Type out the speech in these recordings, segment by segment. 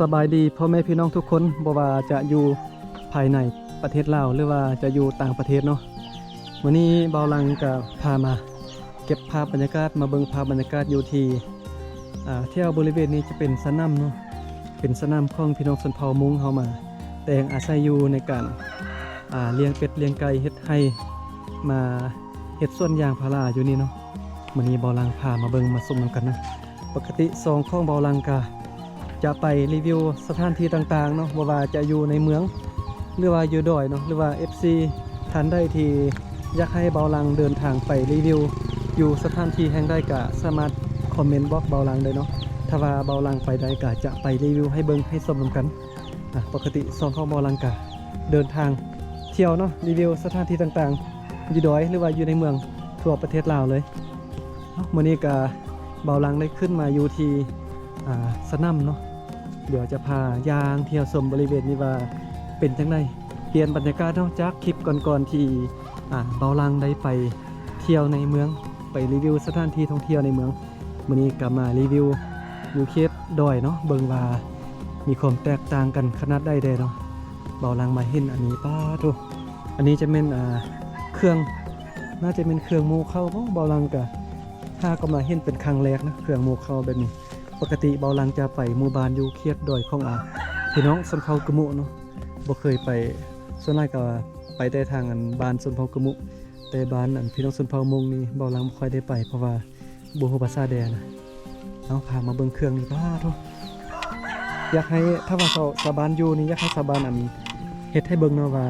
สบายดีพ่อแม่พี่น้องทุกคนบ่ว่าจะอยู่ภายในประเทศลาวหรือว่าจะอยู่ต่างประเทศเนาะวันนี้เบาลังก็พามาเก็บภาพบรรยากาศมาเบิ่งภาพบรรยากาศอยู่ที่เที่ยวบริเวณนี้จะเป็นสนามเนาะเป็นสนามของพี่น้องชนเผ่ามุ้งเฮามาแต่งอาศัยอยู่ในการเลี้ยงเป็ดเลี้ยงไก่เฮ็ดให้มาเฮ็ดสวนยางพาราอยู่นี่เนาะวันนี้เบาลังพามาเบิ่งมาชมกันนะปกติซองของเบาลังก็จะไปรีวิวสถานที่ต่างๆเนาะบ่ว่าจะอยู่ในเมืองหรือว่าอยู่ดอยเนาะหรือว่า FC ท่านใดที่อยากให้เบาลังเดินทางไปรีวิวอยู่สถานที่แห่งใดก็สามารถคอมเมนต์บอกเบาลังได้เนาะถ้าว่าเบาลังไปใดก็จะไปรีวิวให้เบิ่งให้ชมกันปกติซองของเบาลังก็เดินทางเที่ยวเนาะรีวิวสถานที่ต่างๆอยู่ดอยหรือว่าอยู่ในเมืองทั่วประเทศลาวเลยมื้อนี้ก็เบาลังได้ขึ้นมาอยู่ที่สนามเนาะเดี๋ยวจะพายางเที่ยวชมบริเวณนี้ว่าเป็นจังไดเปลี่ยนบรรยากาศเนาะจากคลิปก่อนๆที่เบาลังได้ไปเที่ยวในเมืองไปรีวิวสถานที่ท่องเที่ยวในเมืองมื้อนี้ก็มารีวิวอยู่เขตดอยเนาะเบิ่งว่ามีความแตกต่างกันขนาดใดเด้เนาะเบาลังมาเห็นอันนี้ป้าโธ่อันนี้จะเป็นเครื่องน่าจะเป็นเครื่องหมูเข้าบ่เบาลังก็ถ้าก็มาเห็นเป็นครั้งแรกนะเครื่องหมูเข้าแบบนี้ปกติเบาลังจะไปหมู่บ้านอยู่เขตดอยของพี่น้องชนเผ่ากะมุเนาะบ่เคยไปส่วนใหญ่ก็ไปแต่ทางบ้านชนเผ่ากะมุแต่บ้านพี่น้องชนเผ่ามงนี่เบาลังบ่ค่อยได้ไปเพราะว่าบ่ฮู้ภาษาแดนะเอาพามาเบิ่งเครื่องนี่ป้าโธ่อยากให้ถ้าว่าเขาชาวบ้านอยู่นี่อยากให้ชาวบ้านเฮ็ดให้เบิ่งเนาะว่า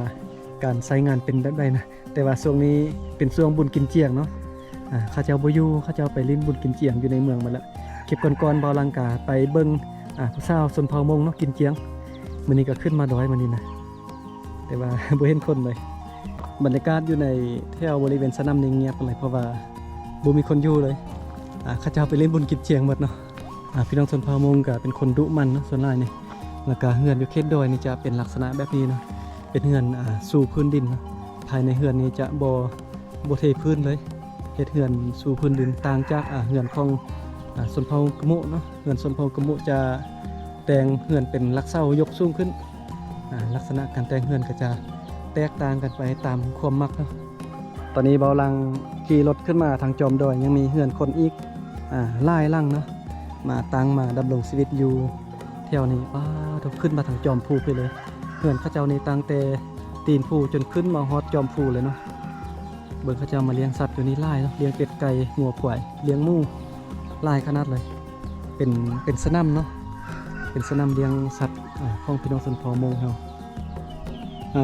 การใช้งานเป็นแบบใดนะแต่ว่าช่วงนี้เป็นช่วงบุญกินเจียงเนาะเขาเจ้าบ่อยู่เขาเจ้าไปลิ้นบุญกินเจียงอยู่ในเมืองหมดแล้วเก็บก่อนๆเบาลังกาไปเบิ่งผู้สาวชนเผ่ามงเนาะกินเจียงมื้อนี้ก็ขึ้นมาดอยมื้อนี้นะแต่ว่า บ่เห็นคนเลยบรรยากาศอยู่ในแถวบริเวณสนามนี่เงียบเลยเพราะว่าบ่มีคนอยู่เลยเขาเจ้าไปเล่นบุญกินเจียงหมดเนาะพี่น้องชนเผ่ามงก็เป็นคนดุมันเนาะส่วนหลายนี่แล้วก็เฮือนอยู่เขตดอยนี่จะเป็นลักษณะแบบนี้เนาะเป็นเฮือนสู่พื้นดินเนาะภายในเฮือนนี้จะบ่เทพื้นเลยเฮ็ดเฮือนสู่พื้นดินต่างจากเฮือนของชนเผ่ากะมุเนาะเฮือนชนเผ่ากะมุจะแต่งเฮือนเป็นลักเสายกสูงขึ้นลักษณะการแต่งเฮือนก็จะแตกต่างกันไปตามความมักเนาะตอนนี้เบาลังขี่รถขึ้นมาทางจอมดอยยังมีเฮือนคนอีกหลายหลังเนาะมาตั้งมาดำรงชีวิตอยู่แถวนี้ป้าทุกขึ้นมาทางจอมภูไปเลยเฮือนเขาเจ้านี่ตั้งแต่ตีนภูจนขึ้นมาฮอดจอมภูเลยเนาะเบิ่งเขาเจ้ามาเลี้ยงสัตว์อยู่นี่หลายเนาะเลี้ยงเป็ดไก่งัวควายเลี้ยงหมูหลายขนาดเลยเป็นสนามเนาะเป็นสนามเลี้ยงสัตว์ของพี่น้องชนเผ่ามงเฮา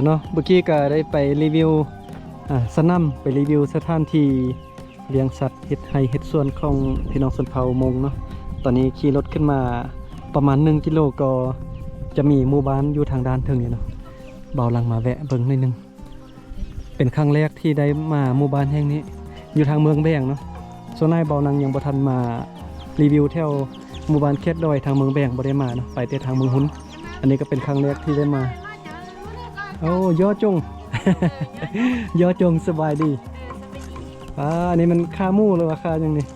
เนาะเมื่อกี้ก็ได้ไปรีวิวสนามไปรีวิวสถานที่เลี้ยงสัตว์เฮ็ดให้เฮ็ดสวนของพี่น้องชนเผ่ามงเนาะตอนนี้ขี่รถขึ้นมาประมาณ1กิโลก็จะมีหมู่บ้านอยู่ทางด้านถึงนี่เนาะเบาลังมาแวะเบิ่งนิดนึงเป็นครั้งแรกที่ได้มาหมู่บ้านแห่งนี้อยู่ทางเมืองแบงเนาะส่วนนายเบาลังยังบ่ทันมารีวิวแถวหมู่บ้านเขตดอยทางเมืองแบงบ่ได้มาเนาะไปแต่ทางเมืองหุนอันนี้ก็เป็นครั้งแรกที่ได้มาโอ้ยอจง ยอจงสบายดีอันนี้มันคาหมู่หรือว่าคาอย่างนี้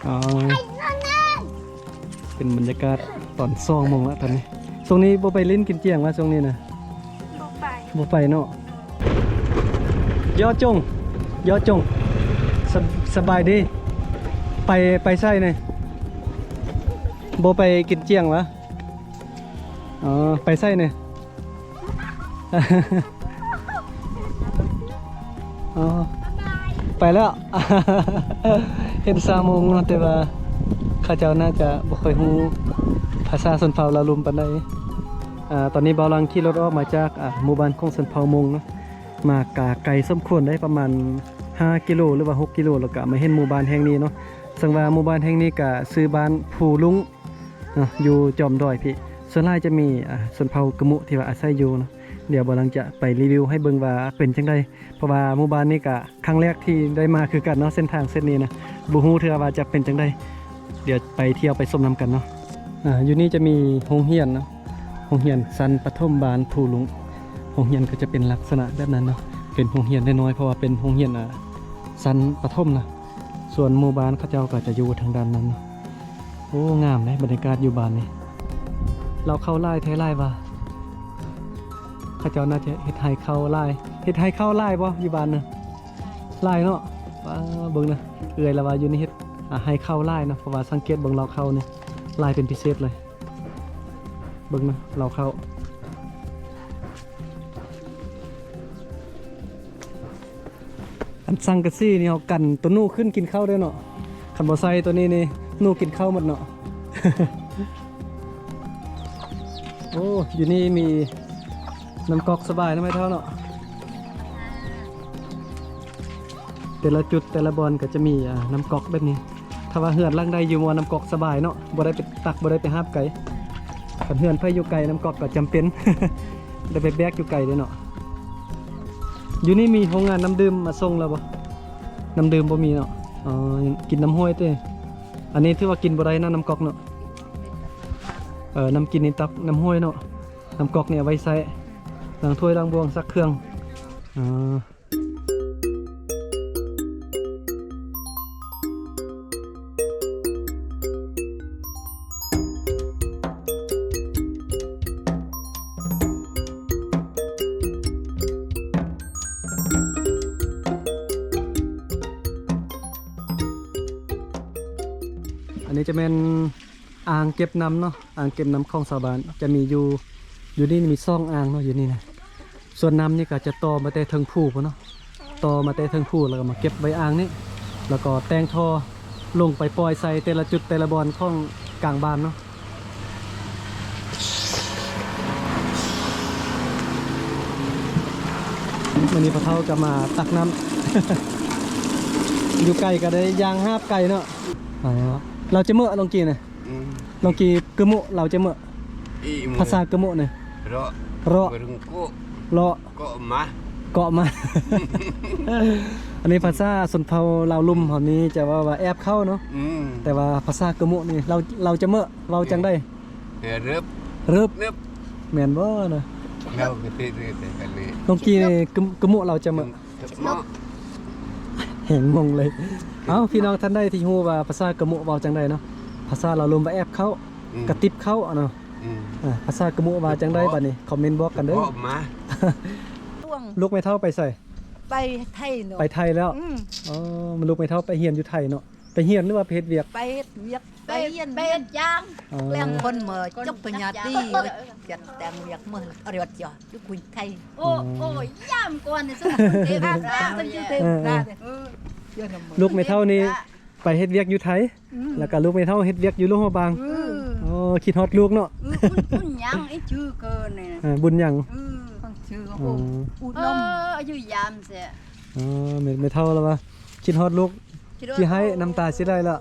อ๋อเป็นบรรยากาศตอน2 โมงแล้วตอนนี้ช่วงนี้บ่ไปเล่นกินเจียงว่าช่วงนี้นะบ่ไปเนาะยอจงสบายดีไปใส่เนี่ยโบไปกินเจียงวะอ๋อไปใส่เนี่ย อ๋อไปแล้ว เห็น3 โมงเนาะแต่ว่าข้าเจ้าน่าจะบ่ค่อยฮู้ภาษาชนเผ่าลาวลุมปานใดตอนนี้เบาลังขี่รถออกมาจากหมู่บ้านของชนเผ่ามงเนาะมากาไกลสมควรได้ประมาณ5 กิโลหรือว่า6 กิโลแล้วก็มาเห็นหมู่บ้านแห่งนี้เนาะซึ่งว่าหมู่บ้านแห่งนี้ก็ชื่อบ้านภูลุงอยู่จอมดอยพี่ส่วนหลายจะมีชนเผ่ากะมุที่ว่าอาศัยอยู่เนาะเดี๋ยวเบาลังจะไปรีวิวให้เบิ่งว่าเป็นจังไดเพราะว่าหมู่บ้านนี้ก็ครั้งแรกที่ได้มาคือกันเนาะเส้นทางเส้นนี้นะบ่ฮู้เทื่อว่าจะเป็นจังไดเดี๋ยวไปเที่ยวไปชมน้ำกันเนาะอยู่นี่จะมีโรงเรียนเนาะโรงเรียนสันปฐมบาลภูลุงโรงเรียนก็จะเป็นลักษณะแบบนั้นเนาะเป็นโรงเรียนน้อยๆเพราะว่าเป็นโรงเรียนสันปฐมนะส่วนหมู่บ้านเขาเจ้าก็จะอยู่ทางด้านนั้นโอ้งามเลยบรรยากาศอยู่บ้านนี้ เราเข้าไล่แท้ไล่บ่ข้าเจ้าน่าจะเฮ็ดให้เข้าไล่เฮ็ดให้เข้าไล่บ่อยู่บ้านน่ะไล่เนาะว้าเบิ่งนะเอื้อยละว่าอยู่นี่เฮ็ดให้เข้าไล่นะเพราะว่าสังเกตเบิ่งเราเข้านี่ไล่เป็นพิเศษเลยเบิ่งนะเราเข้าอันสังกะซี่นี่เฮากันตัวนู้ขึ้นกินข้าวได้เนาะคันบ่ใส่ตัวนี้นี่นู้กินข้าวหมดเนาะ โอ้อยู่นี่มีน้ำก๊อกสบายนะไม่เท่าเนาะแต่ละจุดแต่ละบอลก็จะมีน้ำก๊อกแบบนี้ถ้าว่าเหือนล่างใดอยู่มัวน้ำก๊อกสบายเนาะบ่ได้ไปตักบ่ได้ไปหาบไก่คันเหือนไผอยู่ไก่น้ำก๊อกก็จำเป็น ได้ไปแบกอยู่ไก่ด้วยเนาะอยู่นี่มีโรงงานน้ำดื่มมาส่งแล้วบ่น้ำดื่มบ่มีเนาะอ๋อกินน้ำห้วยเต้อันนี้ถือว่ากินบ่ได้นะน้ำก๊อกเนาะน้ำกินนี่ตักน้ำห้วยเนาะน้ำก๊อกเนี่ยไว้ใส่ล้างถ้วยล้างบวงซักเครื่องอันนี้จะเป็นอ่างเก็บน้ำเนาะอ่างเก็บน้ำคลองสาบานจะมีอยู่นี่มีซ่องอ่างเนาะอยู่นี่นะส่วนน้ำนี่ก็จะต่อมาแต่เทิงผู้เนาะต่อมาแต่เทิงผู้แล้วก็มาเก็บไว้อ่างนี้แล้วก็แต่งท่อลงไปปล่อยใส่แต่ละจุดแต่ละบอลของกลางบ้านเนาะวันนี้พระเท่าก็มาตักน้ำ อยู่ไก่ก็ได้ยางห้าบไก่เนาะเราจะเมื่อลองกีนะลองกีกระมุเราจะเมื่อภาษากระมุเนี่ยรอรอเกาะมา อันนี้ภาษาสนเผาลาวลุ่มของนี้จะว่าแอบเข้าเนาะแต่ว่าภาษากระมุนี่เราจะเมื่อเราจังได้เริบแม่นบ่นะลองกีกระมุเราจะเมื่อเห็นงงเลยเอ้าพี่น้องท่านได้ที่ฮู้ว่าภาษากระมุเว้าจังไดเนาะภาษาเราลมว่าแอบเข้ากระติบเข้าเนาะภาษากระมุว่าจังไดบัดนี้คอมเมนต์บอกกันเด้อลูกไม่เท่าไปใส่ไปไทยเนาะไปไทยแล้วอ๋อมันลูกไม่เท่าไปเฮียนอยู่ไทยเนาะไปเฮียนหรือว่าเพชรเวียกไปเวียกไปเฮียนไปย่างแรงคนเหมือจบปัญญาตีจัดแต่งเวียกเมื่อเรียดจ่อยุคุยไทยโอ้ยย่ามก่อนนี่สุดเทพราเป็นชื่อเทพราลูกไม่เท่านี้ไปเฮ็ดเวียกอยู่ไทยแล้วก็ลูกไม่เท่าเฮ็ดเวียกอยู่โรงพยาบาลอ๋อคิดฮอดลูกเนาะบุญยังไอ้ชื่อเกินนี่บุญยังชื่ออุดมอยู่ยามเสียอ๋อไม่เท่าแล้วว่าคิดฮอดลูกสิให้น้ำตาสิไหลแล้ว